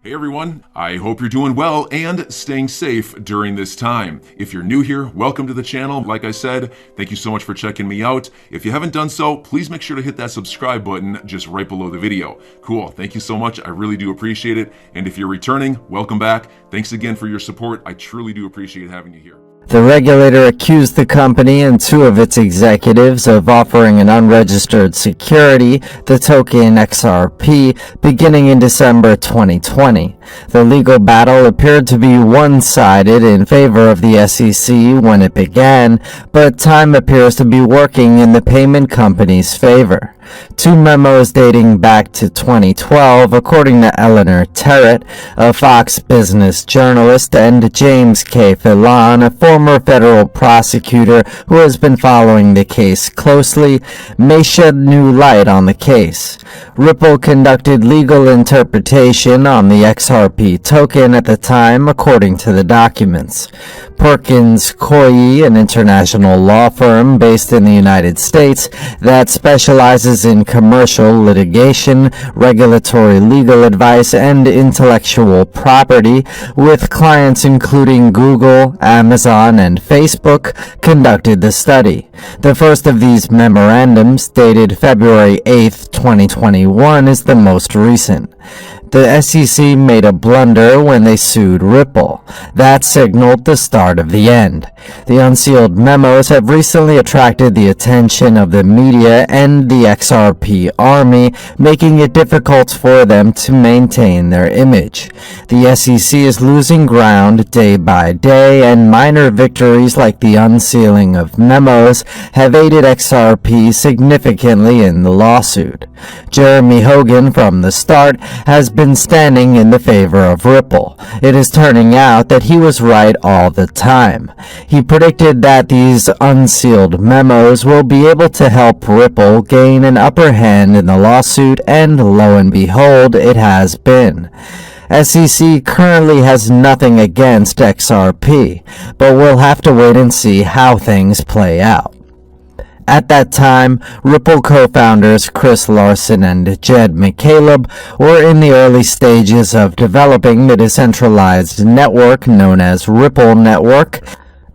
Hey everyone, I hope you're doing well and staying safe during this time. If you're new here, welcome to the channel. Like I said, thank you so much for checking me out. If you haven't done so, please make sure to hit that subscribe button just right below the video. Cool, thank you so much. I really do appreciate it. And if you're returning, welcome back. Thanks again for your support. I truly do appreciate having you here. The regulator accused the company and two of its executives of offering an unregistered security, the token XRP, beginning in December 2020. The legal battle appeared to be one-sided in favor of the SEC when it began, but time appears to be working in the payment company's favor. Two memos dating back to 2012, according to Eleanor Terrett, a Fox Business journalist, and James K. Phelan, a former federal prosecutor who has been following the case closely, may shed new light on the case. Ripple conducted legal interpretation on the XRP token at the time, according to the documents. Perkins Coie, an international law firm based in the United States that specializes in commercial litigation, regulatory legal advice, and intellectual property, with clients including Google, Amazon, and Facebook, conducted the study. The first of these memorandums, dated February 8, 2021, is the most recent. The SEC made a blunder when they sued Ripple. That signaled the start of the end. The unsealed memos have recently attracted the attention of the media and the XRP army, making it difficult for them to maintain their image. The SEC is losing ground day by day, and minor victories like the unsealing of memos have aided XRP significantly in the lawsuit. Jeremy Hogan, from the start, has been standing in the favor of Ripple. It is turning out that he was right all the time. He predicted that these unsealed memos will be able to help Ripple gain an upper hand in the lawsuit, and lo and behold, it has been. SEC currently has nothing against XRP, but we'll have to wait and see how things play out. At that time, Ripple co-founders Chris Larsen and Jed McCaleb were in the early stages of developing the decentralized network known as Ripple Network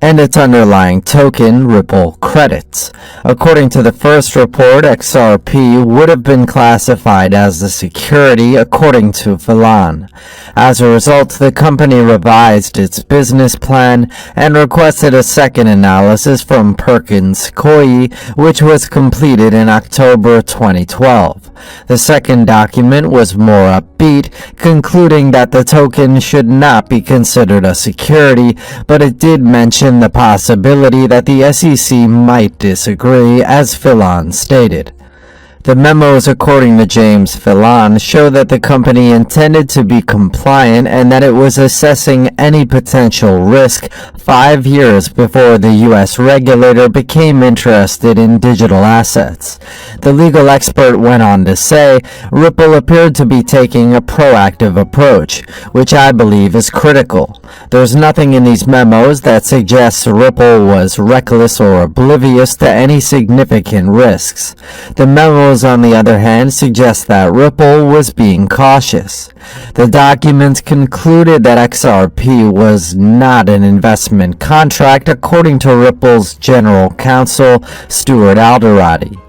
and its underlying token, Ripple Credits. According to the first report, XRP would have been classified as a security, according to Phelan. As a result, the company revised its business plan and requested a second analysis from Perkins Coie, which was completed in October 2012. The second document was more upbeat, concluding that the token should not be considered a security, but it did mention the possibility that the SEC might disagree, as Phelan stated. The memos, according to James Phelan, show that the company intended to be compliant and that it was assessing any potential risk 5 years before the U.S. regulator became interested in digital assets. The legal expert went on to say, Ripple appeared to be taking a proactive approach, which I believe is critical. There's nothing in these memos that suggests Ripple was reckless or oblivious to any significant risks. The memos, on the other hand, suggest that Ripple was being cautious. The document concluded that XRP was not an investment contract, according to Ripple's general counsel, Stuart Alderoty.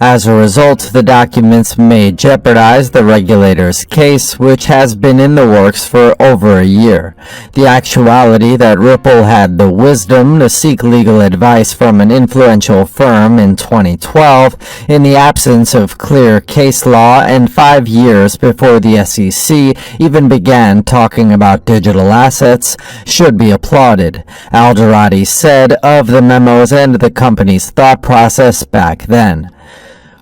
As a result, the documents may jeopardize the regulator's case, which has been in the works for over a year. The actuality that Ripple had the wisdom to seek legal advice from an influential firm in 2012, in the absence of clear case law and 5 years before the SEC even began talking about digital assets, should be applauded, Alderoty said of the memos and the company's thought process back then.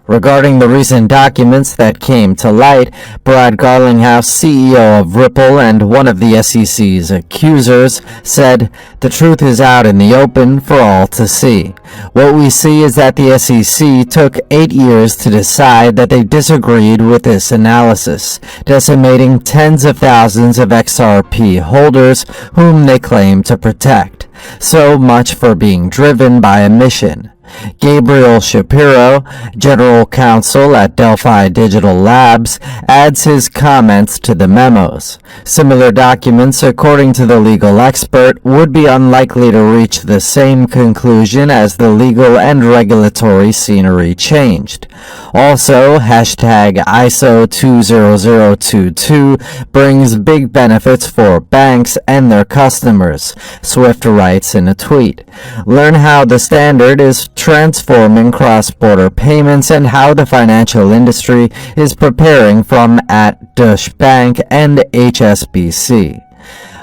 Regarding the recent documents that came to light, Brad Garlinghouse, CEO of Ripple and one of the SEC's accusers, said, "The truth is out in the open for all to see. What we see is that the SEC took 8 years to decide that they disagreed with this analysis, decimating tens of thousands of XRP holders whom they claim to protect. So much for being driven by a mission. Gabriel Shapiro, general counsel at Delphi Digital Labs, adds his comments to the memos. Similar documents, according to the legal expert, would be unlikely to reach the same conclusion as the legal and regulatory scenery changed. Also, hashtag ISO 20022 brings big benefits for banks and their customers, Swift writes in a tweet. Learn how the standard is transforming cross-border payments and how the financial industry is preparing from at Deutsche Bank and HSBC.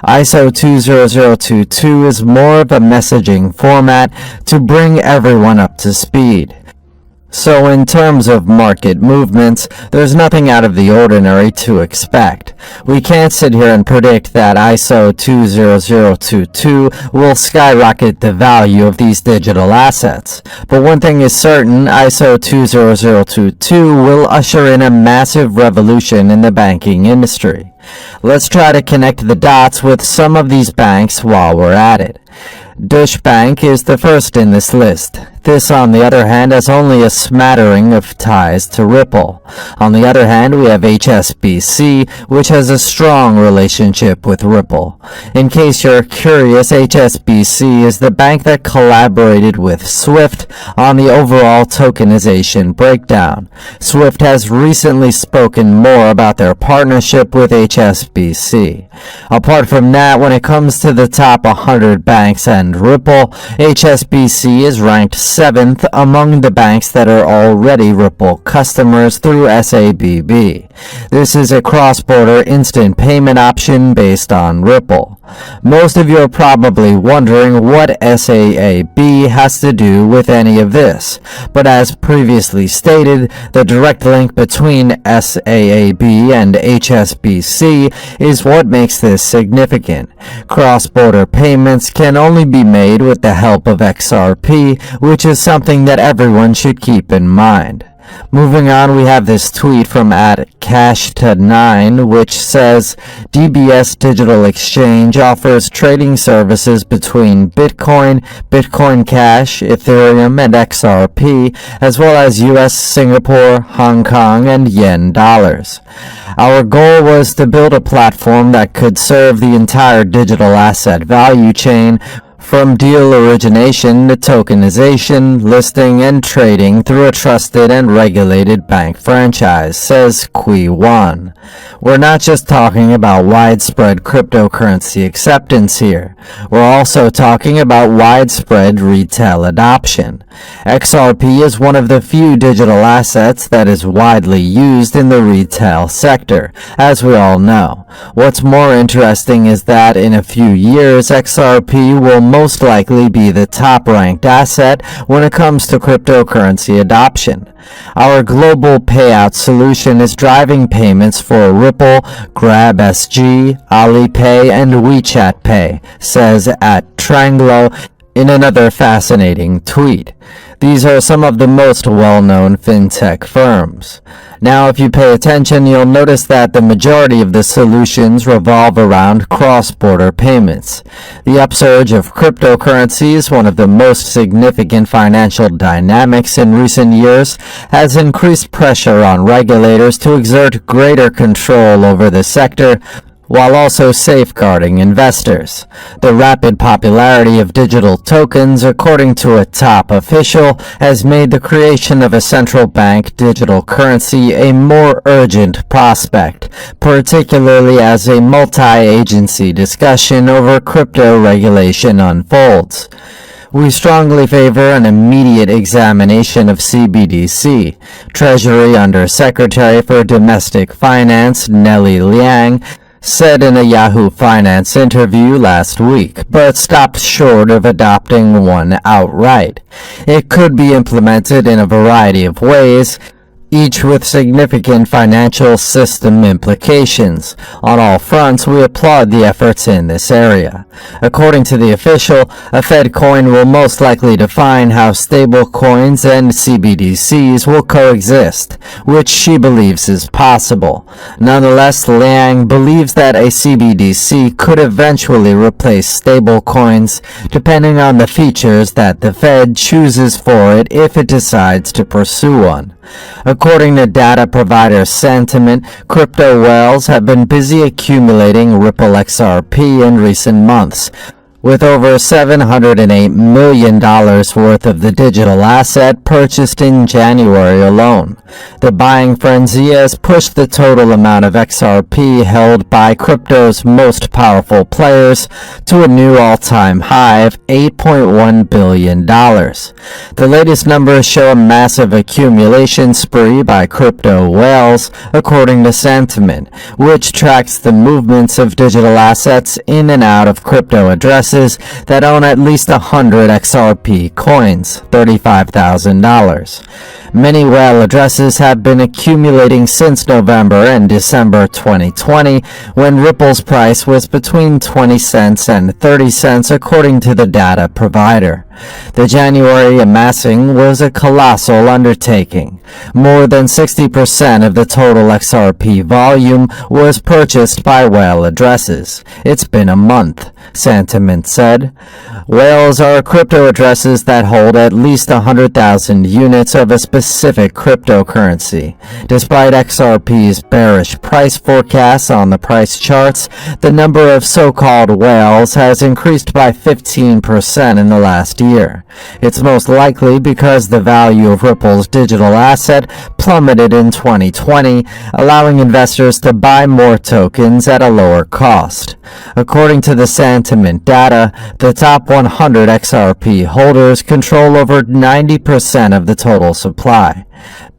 ISO 20022 is more of a messaging format to bring everyone up to speed. So in terms of market movements, there's nothing out of the ordinary to expect. We can't sit here and predict that ISO 20022 will skyrocket the value of these digital assets. But one thing is certain, ISO 20022 will usher in a massive revolution in the banking industry. Let's try to connect the dots with some of these banks while we're at it. Deutsche Bank is the first in this list. This, on the other hand, has only a smattering of ties to Ripple. On the other hand, we have HSBC, which has a strong relationship with Ripple. In case you're curious, HSBC is the bank that collaborated with Swift on the overall tokenization breakdown. Swift has recently spoken more about their partnership with HSBC. Apart from that, when it comes to the top 100 banks and Ripple, HSBC is ranked 7th among the banks that are already Ripple customers through SABB. This is a cross-border instant payment option based on Ripple. Most of you are probably wondering what SAAB has to do with any of this, but as previously stated, the direct link between SAAB and HSBC is what makes this significant. Cross-border payments can only be made with the help of XRP, which is something that everyone should keep in mind. Moving on, we have this tweet from @Cash9, which says, DBS Digital Exchange offers trading services between Bitcoin, Bitcoin Cash, Ethereum, and XRP, as well as US, Singapore, Hong Kong, and yen dollars. Our goal was to build a platform that could serve the entire digital asset value chain, from deal origination to tokenization, listing, and trading through a trusted and regulated bank franchise, says Kui1. We're not just talking about widespread cryptocurrency acceptance here. We're also talking about widespread retail adoption. XRP is one of the few digital assets that is widely used in the retail sector, as we all know. What's more interesting is that in a few years, XRP will most likely be the top-ranked asset when it comes to cryptocurrency adoption. Our global payout solution is driving payments for Ripple, GrabSG, Alipay, and WeChat Pay, says @Tranglo in another fascinating tweet. These are some of the most well-known fintech firms. Now, if you pay attention, you'll notice that the majority of the solutions revolve around cross-border payments. The upsurge of cryptocurrencies, one of the most significant financial dynamics in recent years, has increased pressure on regulators to exert greater control over the sector, while also safeguarding investors. The rapid popularity of digital tokens, according to a top official, has made the creation of a central bank digital currency a more urgent prospect, particularly as a multi-agency discussion over crypto regulation unfolds. We strongly favor an immediate examination of CBDC. Treasury Under Secretary for Domestic Finance Nellie Liang said in a Yahoo Finance interview last week, but stopped short of adopting one outright. It could be implemented in a variety of ways, each with significant financial system implications. On all fronts, we applaud the efforts in this area. According to the official, a Fed coin will most likely define how stable coins and CBDCs will coexist, which she believes is possible. Nonetheless, Liang believes that a CBDC could eventually replace stable coins, depending on the features that the Fed chooses for it if it decides to pursue one. According to data provider Sentiment, crypto whales have been busy accumulating Ripple XRP in recent months, with over $708 million worth of the digital asset purchased in January alone. The buying frenzy has pushed the total amount of XRP held by crypto's most powerful players to a new all-time high of $8.1 billion. The latest numbers show a massive accumulation spree by crypto whales, according to Sentiment, which tracks the movements of digital assets in and out of crypto addresses that own at least 100 XRP coins, $35,000. Many whale addresses have been accumulating since November and December 2020, when Ripple's price was between 20 cents and 30 cents according to the data provider. The January amassing was a colossal undertaking. More than 60% of the total XRP volume was purchased by whale addresses. It's been a month, Sentiment said. Whales are crypto addresses that hold at least 100,000 units of a specific cryptocurrency. Despite XRP's bearish price forecasts on the price charts, the number of so-called whales has increased by 15% in the last year. It's most likely because the value of Ripple's digital asset plummeted in 2020, allowing investors to buy more tokens at a lower cost. According to the Sentiment data, the top 100 XRP holders control over 90% of the total supply.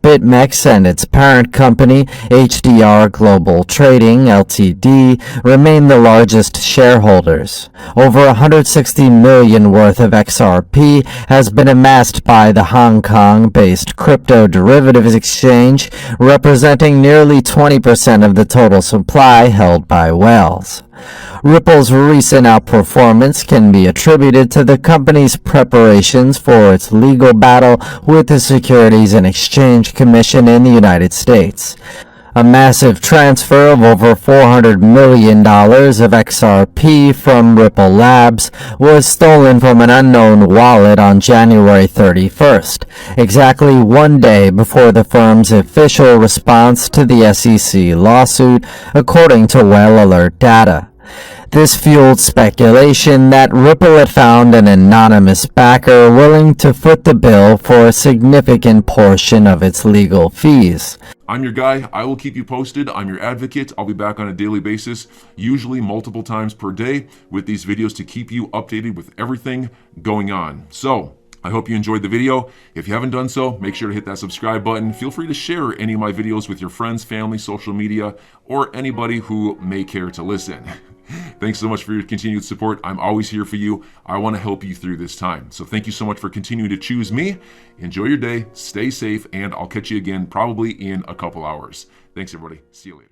BitMEX and its parent company, HDR Global Trading Ltd., remain the largest shareholders. Over 160 million worth of XRP has been amassed by the Hong Kong-based crypto derivatives exchange, representing nearly 20% of the total supply held by whales. Ripple's recent outperformance can be attributed to the company's preparations for its legal battle with the Securities and Exchange Commission in the United States. A massive transfer of over $400 million of XRP from Ripple Labs was stolen from an unknown wallet on January 31st, exactly one day before the firm's official response to the SEC lawsuit, according to Whale Alert data. This fueled speculation that Ripple had found an anonymous backer willing to foot the bill for a significant portion of its legal fees. I'm your guy. I will keep you posted. I'm your advocate. I'll be back on a daily basis, usually multiple times per day, with these videos to keep you updated with everything going on. So, I hope you enjoyed the video. If you haven't done so, make sure to hit that subscribe button. Feel free to share any of my videos with your friends, family, social media, or anybody who may care to listen. Thanks so much for your continued support. I'm always here for you. I want to help you through this time. So thank you so much for continuing to choose me. Enjoy your day, stay safe, and I'll catch you again probably in a couple hours. Thanks, everybody. See you later.